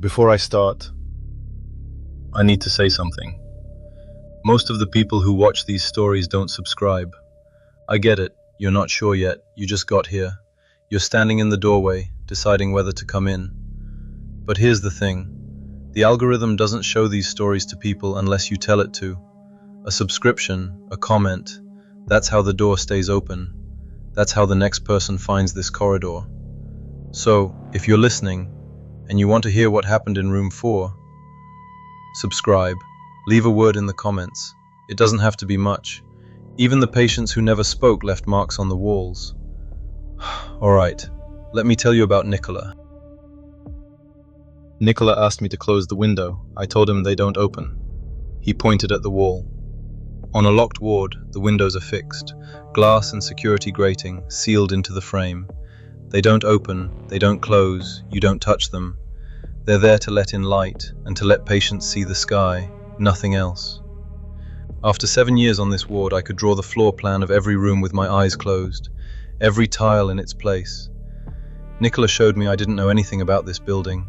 Before I start, I need to say something. Most of the people who watch these stories don't subscribe. I get it, you're not sure yet, you just got here. You're standing in the doorway, deciding whether to come in. But here's the thing. The algorithm doesn't show these stories to people unless you tell it to. A subscription, a comment, that's how the door stays open. That's how the next person finds this corridor. So, if you're listening, and you want to hear what happened in room 4, subscribe, leave a word in the comments. It doesn't have to be much. Even the patients who never spoke left marks on the walls. Alright, let me tell you about Nicola. Nicola asked me to close the window. I told him they don't open. He pointed at the wall. On a locked ward, the windows are fixed, glass and security grating, sealed into the frame. They don't open, they don't close, you don't touch them. They're there to let in light and to let patients see the sky, nothing else. After 7 years on this ward, I could draw the floor plan of every room with my eyes closed, every tile in its place. Nicola showed me I didn't know anything about this building.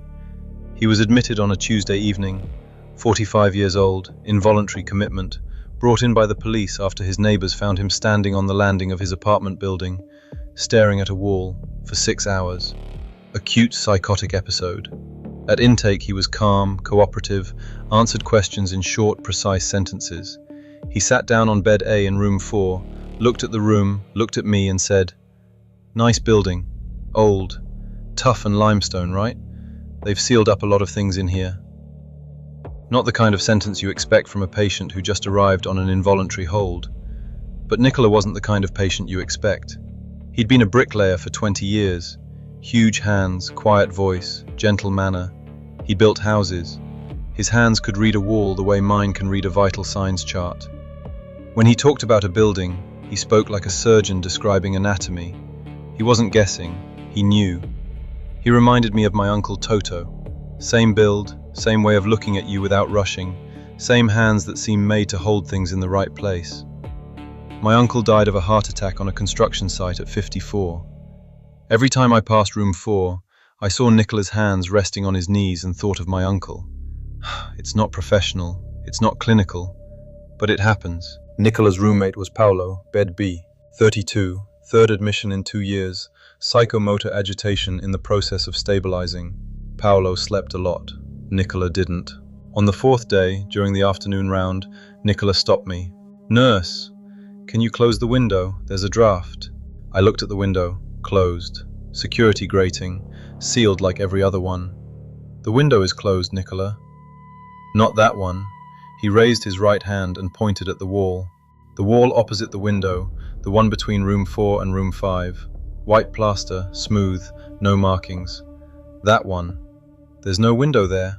He was admitted on a Tuesday evening, 45 years old, involuntary commitment, brought in by the police after his neighbors found him standing on the landing of his apartment building, staring at a wall for 6 hours. Acute psychotic episode. At intake, he was calm, cooperative, answered questions in short, precise sentences. He sat down on bed A in room 4, looked at the room, looked at me and said, "Nice building. Old. Tough and limestone, right? They've sealed up a lot of things in here." Not the kind of sentence you expect from a patient who just arrived on an involuntary hold. But Nicola wasn't the kind of patient you expect. He'd been a bricklayer for 20 years. Huge hands, quiet voice, gentle manner. He built houses. His hands could read a wall the way mine can read a vital signs chart. When he talked about a building, he spoke like a surgeon describing anatomy. He wasn't guessing, he knew. He reminded me of my uncle Toto. Same build, same way of looking at you without rushing, same hands that seem made to hold things in the right place. My uncle died of a heart attack on a construction site at 54. Every time I passed room 4, I saw Nicola's hands resting on his knees and thought of my uncle. It's not professional, it's not clinical, but it happens. Nicola's roommate was Paolo, bed B, 32, third admission in 2 years, psychomotor agitation in the process of stabilizing. Paolo slept a lot. Nicola didn't. On the 4th day, during the afternoon round, Nicola stopped me. "Nurse, can you close the window? There's a draft." I looked at the window. Closed. Security grating. Sealed like every other one. "The window is closed, Nicola." "Not that one." He raised his right hand and pointed at the wall. The wall opposite the window, the one between room 4 and room 5. White plaster, smooth, no markings. "That one. There's no window there."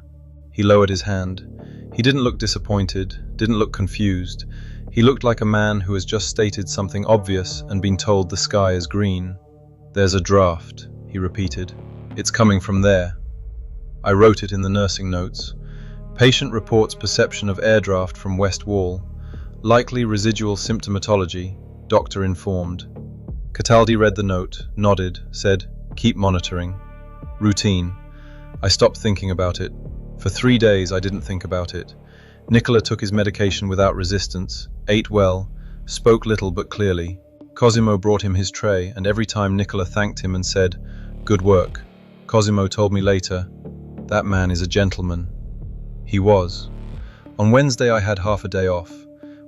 He lowered his hand. He didn't look disappointed, didn't look confused. He looked like a man who has just stated something obvious and been told the sky is green. "There's a draft," he repeated. "It's coming from there." I wrote it in the nursing notes. Patient reports perception of air draft from west wall. Likely residual symptomatology, doctor informed. Cataldi read the note, nodded, said, "Keep monitoring." Routine. I stopped thinking about it. For 3 days I didn't think about it. Nicola took his medication without resistance, ate well, spoke little but clearly. Cosimo brought him his tray, and every time Nicola thanked him and said, "Good work." Cosimo told me later, "That man is a gentleman." He was. On Wednesday I had half a day off.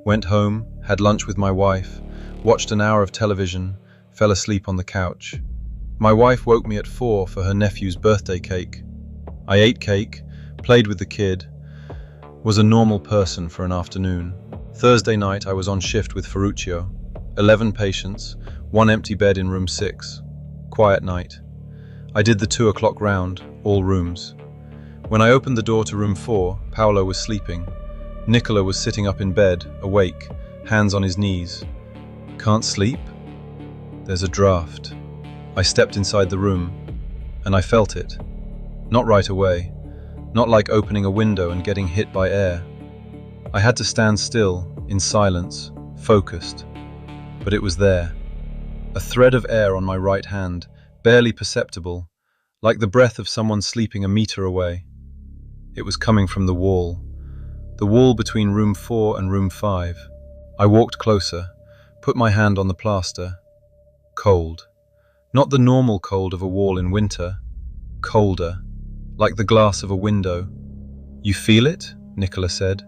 Went home, had lunch with my wife, watched an hour of television, fell asleep on the couch. My wife woke me at 4 for her nephew's birthday cake. I ate cake, played with the kid, was a normal person for an afternoon. Thursday night I was on shift with Ferruccio. 11 patients, 1 empty bed in room 6. Quiet night. I did the 2 o'clock round, all rooms. When I opened the door to room 4, Paolo was sleeping. Nicola was sitting up in bed, awake, hands on his knees. "Can't sleep?" "There's a draft." I stepped inside the room, and I felt it. Not right away, not like opening a window and getting hit by air. I had to stand still, in silence, focused. But it was there. A thread of air on my right hand, barely perceptible, like the breath of someone sleeping a meter away. It was coming from the wall between room 4 and room 5. I walked closer, put my hand on the plaster. Cold. Not the normal cold of a wall in winter. Colder, like the glass of a window. "You feel it?" Nicola said.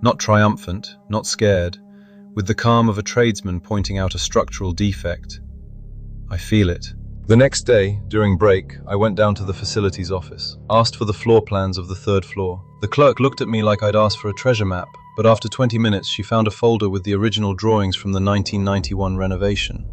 Not triumphant, not scared, with the calm of a tradesman pointing out a structural defect. "I feel it." The next day, during break, I went down to the facilities office, asked for the floor plans of the 3rd floor. The clerk looked at me like I'd asked for a treasure map, but after 20 minutes she found a folder with the original drawings from the 1991 renovation.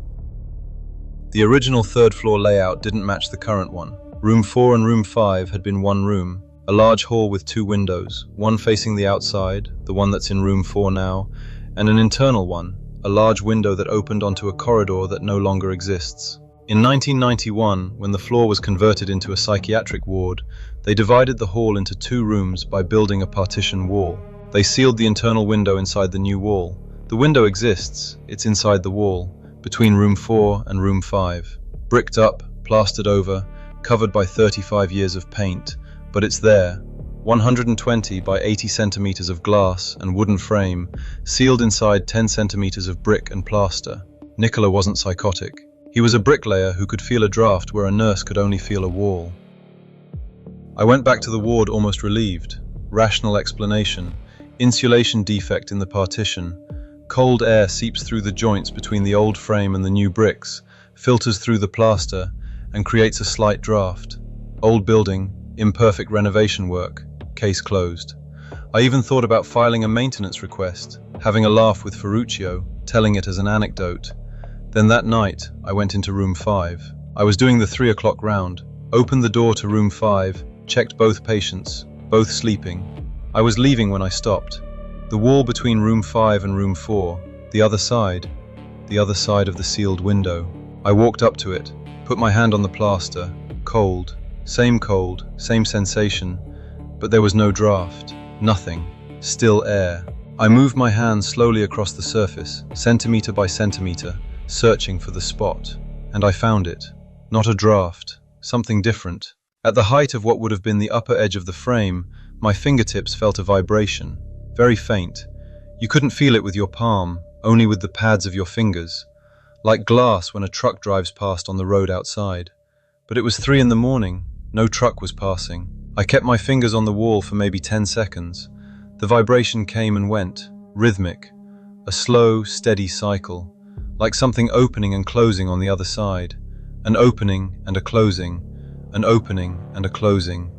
The original 3rd floor layout didn't match the current one. Room 4 and room 5 had been one room, a large hall with 2 windows, one facing the outside, the one that's in room 4 now, and an internal one, a large window that opened onto a corridor that no longer exists. In 1991, when the floor was converted into a psychiatric ward, they divided the hall into 2 rooms by building a partition wall. They sealed the internal window inside the new wall. The window exists, it's inside the wall, between room 4 and room 5. Bricked up, plastered over, covered by 35 years of paint, but it's there. 120 by 80 centimeters of glass and wooden frame, sealed inside 10 centimeters of brick and plaster. Nicola wasn't psychotic. He was a bricklayer who could feel a draft where a nurse could only feel a wall. I went back to the ward almost relieved. Rational explanation. Insulation defect in the partition. Cold air seeps through the joints between the old frame and the new bricks, filters through the plaster, and creates a slight draft. Old building, imperfect renovation work, case closed. I even thought about filing a maintenance request, having a laugh with Ferruccio, telling it as an anecdote. Then that night, I went into room 5. I was doing the 3 o'clock round, opened the door to room 5, checked both patients, both sleeping. I was leaving when I stopped. The wall between room 5 and room 4, the other side of the sealed window. I walked up to it, put my hand on the plaster, cold, same sensation, but there was no draft, nothing, still air. I moved my hand slowly across the surface, centimeter by centimeter, searching for the spot, and I found it. Not a draft, something different. At the height of what would have been the upper edge of the frame, my fingertips felt a vibration, very faint. You couldn't feel it with your palm, only with the pads of your fingers, like glass when a truck drives past on the road outside. But it was 3 in the morning, no truck was passing. I kept my fingers on the wall for maybe 10 seconds. The vibration came and went, rhythmic, a slow, steady cycle, like something opening and closing on the other side, an opening and a closing, an opening and a closing,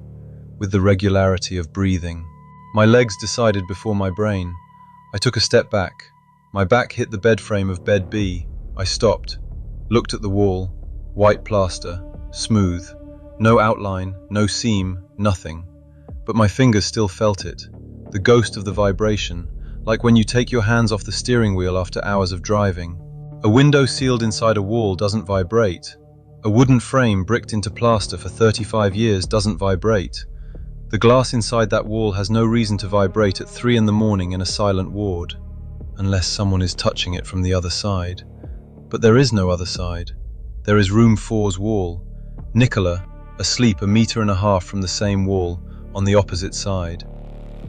with the regularity of breathing. My legs decided before my brain. I took a step back. My back hit the bed frame of bed B. I stopped, looked at the wall, white plaster, smooth, no outline, no seam, nothing. But my fingers still felt it, the ghost of the vibration, like when you take your hands off the steering wheel after hours of driving. A window sealed inside a wall doesn't vibrate. A wooden frame bricked into plaster for 35 years doesn't vibrate. The glass inside that wall has no reason to vibrate at 3 in the morning in a silent ward, unless someone is touching it from the other side. But there is no other side. There is room 4's wall. Nicola, asleep 1.5 meters from the same wall, on the opposite side.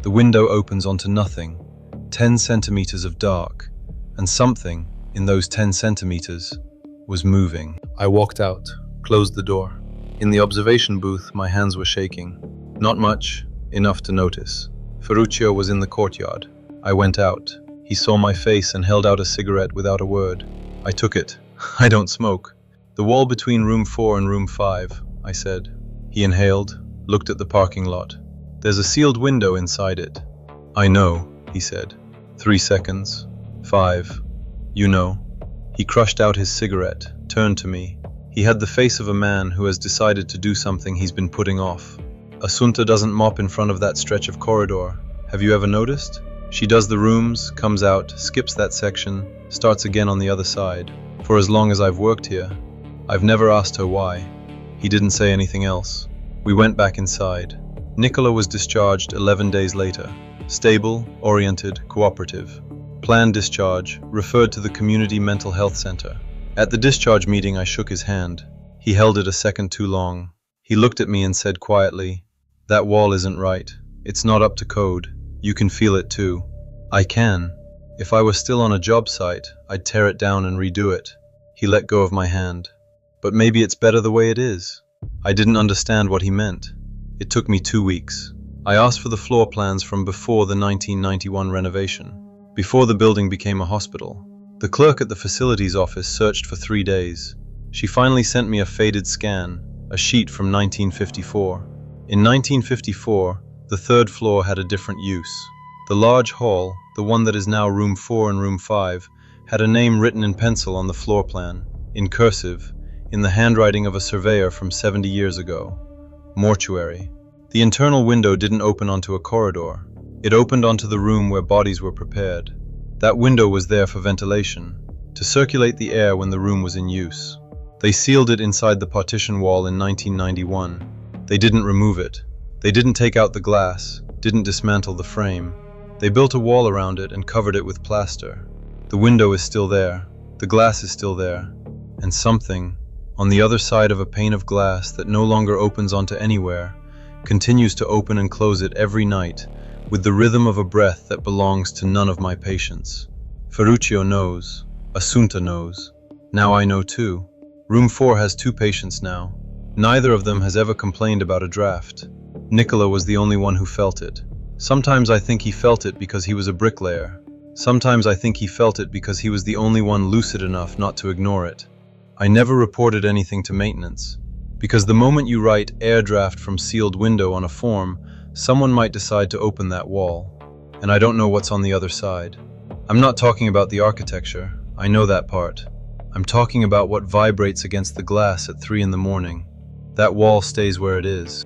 The window opens onto nothing, 10 centimeters of dark, and something, in those 10 centimeters, was moving. I walked out, closed the door. In the observation booth, my hands were shaking. Not much, enough to notice. Ferruccio was in the courtyard. I went out. He saw my face and held out a cigarette without a word. I took it. I don't smoke. "The wall between room 4 and room 5, I said. He inhaled, looked at the parking lot. "There's a sealed window inside it." "I know," he said. 3 seconds. 5. "You know." He crushed out his cigarette, turned to me. He had the face of a man who has decided to do something he's been putting off. "Assunta doesn't mop in front of that stretch of corridor. Have you ever noticed? She does the rooms, comes out, skips that section, starts again on the other side. For as long as I've worked here, I've never asked her why." He didn't say anything else. We went back inside. Nicola was discharged 11 days later. Stable, oriented, cooperative. Planned discharge, referred to the community mental health center. At the discharge meeting, I shook his hand. He held it a second too long. He looked at me and said quietly, "That wall isn't right. It's not up to code. You can feel it too. I can. If I was still on a job site, I'd tear it down and redo it. He let go of my hand. But maybe it's better the way it is. I didn't understand what he meant. It took me 2 weeks. I asked for the floor plans from before the 1991 renovation, before the building became a hospital. The clerk at the facilities office searched for 3 days. She finally sent me a faded scan, a sheet from 1954. In 1954, the third floor had a different use. The large hall, the one that is now room 4 and room 5, had a name written in pencil on the floor plan, in cursive, in the handwriting of a surveyor from 70 years ago. Mortuary. The internal window didn't open onto a corridor. It opened onto the room where bodies were prepared. That window was there for ventilation, to circulate the air when the room was in use. They sealed it inside the partition wall in 1991. They didn't remove it. They didn't take out the glass, didn't dismantle the frame. They built a wall around it and covered it with plaster. The window is still there. The glass is still there. And something, on the other side of a pane of glass that no longer opens onto anywhere, continues to open and close it every night, with the rhythm of a breath that belongs to none of my patients. Ferruccio knows. Assunta knows. Now I know too. Room 4 has 2 patients now. Neither of them has ever complained about a draft. Nicola was the only one who felt it. Sometimes I think he felt it because he was a bricklayer. Sometimes I think he felt it because he was the only one lucid enough not to ignore it. I never reported anything to maintenance, because the moment you write air draft from sealed window on a form, someone might decide to open that wall, and I don't know what's on the other side. I'm not talking about the architecture, I know that part. I'm talking about what vibrates against the glass at 3 in the morning. That wall stays where it is.